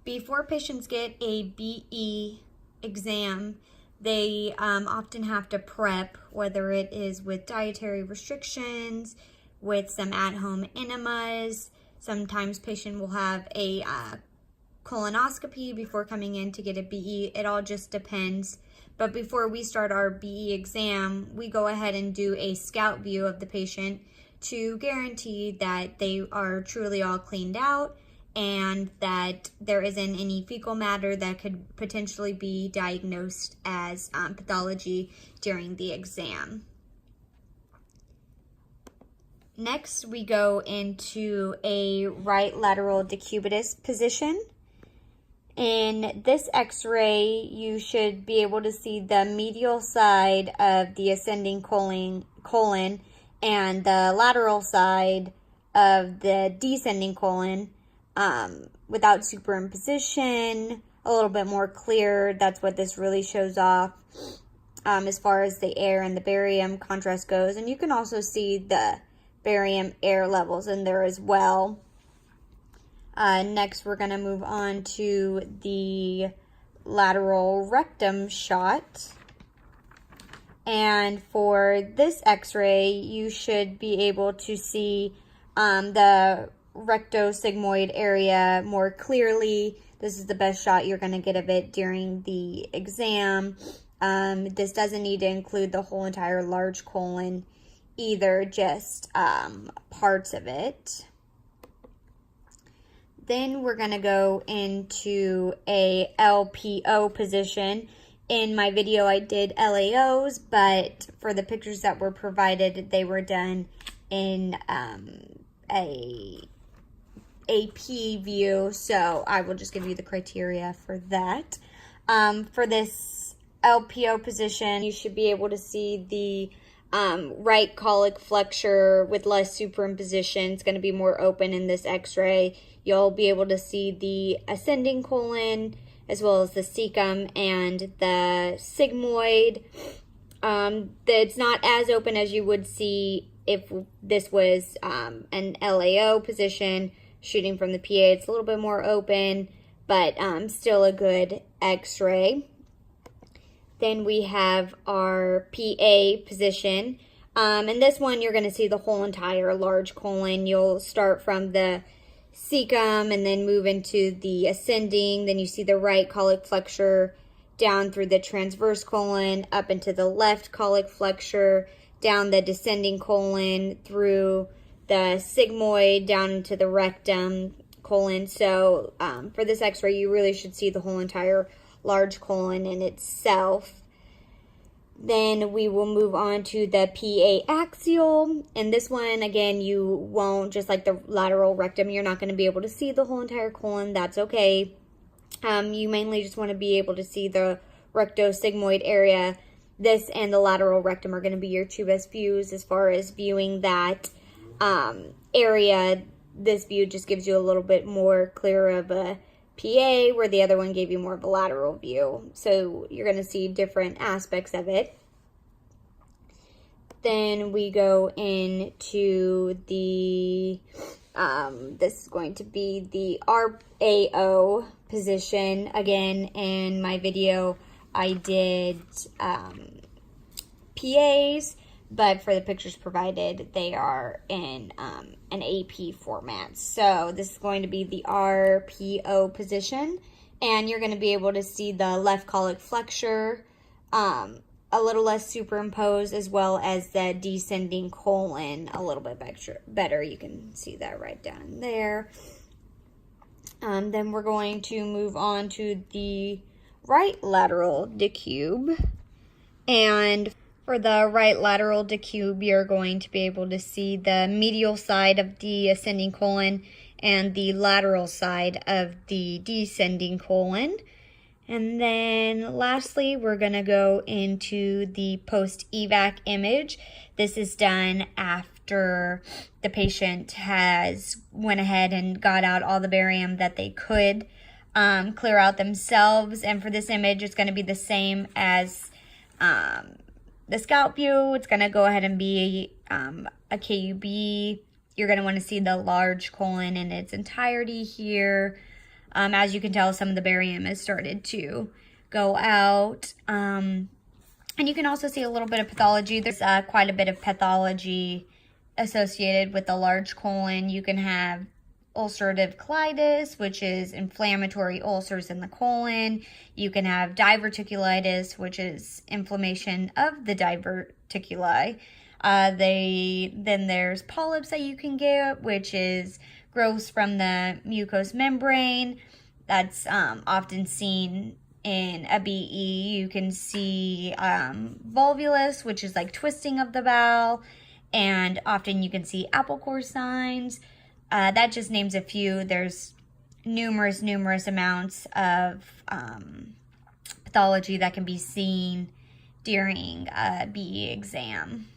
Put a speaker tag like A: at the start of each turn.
A: Before patients get a BE exam, they often have to prep, whether it is with dietary restrictions, with some at-home enemas. Sometimes patient will have a colonoscopy before coming in to get a BE. It all just depends. But before we start our BE exam, we go ahead and do a scout view of the patient to guarantee that they are truly all cleaned out and that there isn't any fecal matter that could potentially be diagnosed as pathology during the exam. Next, we go into a right lateral decubitus position. In this x-ray, you should be able to see the medial side of the ascending colon and the lateral side of the descending colon without superimposition, a little bit more clear. That's what this really shows off as far as the air and the barium contrast goes. And you can also see the barium air levels in there as well. Next, we're going to move on to the lateral rectum shot. And for this x-ray, you should be able to see the rectosigmoid area more clearly. This is the best shot you're going to get of it during the exam. This doesn't need to include the whole entire large colon either, just parts of it. Then we're going to go into a LPO position. In my video, I did LAOs, but for the pictures that were provided, they were done in a AP view, so I will just give you the criteria for that. For this LPO position, you should be able to see the right colic flexure with less superimposition. It's going to be more open in this x-ray. You'll be able to see the ascending colon as well as the cecum and the sigmoid. It's not as open as you would see if this was an LAO position shooting from the PA. It's a little bit more open, but still a good x-ray. Then we have our PA position. In this one, you're going to see the whole entire large colon. You'll start from the cecum and then move into the ascending. Then you see the right colic flexure down through the transverse colon, up into the left colic flexure, down the descending colon, through the sigmoid, down into the rectum colon. So for this x-ray, you really should see the whole entire large colon in itself. Then we will move on to the PA axial. And this one, again, you won't, just like the lateral rectum, you're not going to be able to see the whole entire colon. That's okay. You mainly just want to be able to see the rectosigmoid area. This and the lateral rectum are going to be your two best views as far as viewing that area. This view just gives you a little bit more clear of a PA, where the other one gave you more of a lateral view. So you're going to see different aspects of it. Then we go into the, this is going to be the RAO position. Again, in my video, I did PAs, but for the pictures provided, they are in an AP format. So this is going to be the RPO position, and you're going to be able to see the left colic flexure a little less superimposed, as well as the descending colon a little bit better. You can see that right down there. Then we're going to move on to the right lateral decube, and for the right lateral decube, you're going to be able to see the medial side of the ascending colon and the lateral side of the descending colon. And then lastly, we're going to go into the post-evac image. This is done after the patient has went ahead and got out all the barium that they could clear out themselves. And for this image, it's going to be the same as the scout view. It's going to go ahead and be a KUB. You're going to want to see the large colon in its entirety here. As you can tell, some of the barium has started to go out. And you can also see a little bit of pathology. There's quite a bit of pathology associated with the large colon. You can have ulcerative colitis, which is inflammatory ulcers in the colon. You can have diverticulitis, which is inflammation of the diverticuli. Then there's polyps that you can get, which is growth from the mucous membrane. That's often seen in a BE. You can see volvulus, which is like twisting of the bowel, and often you can see apple core signs. That just names a few. There's numerous amounts of pathology that can be seen during a BE exam.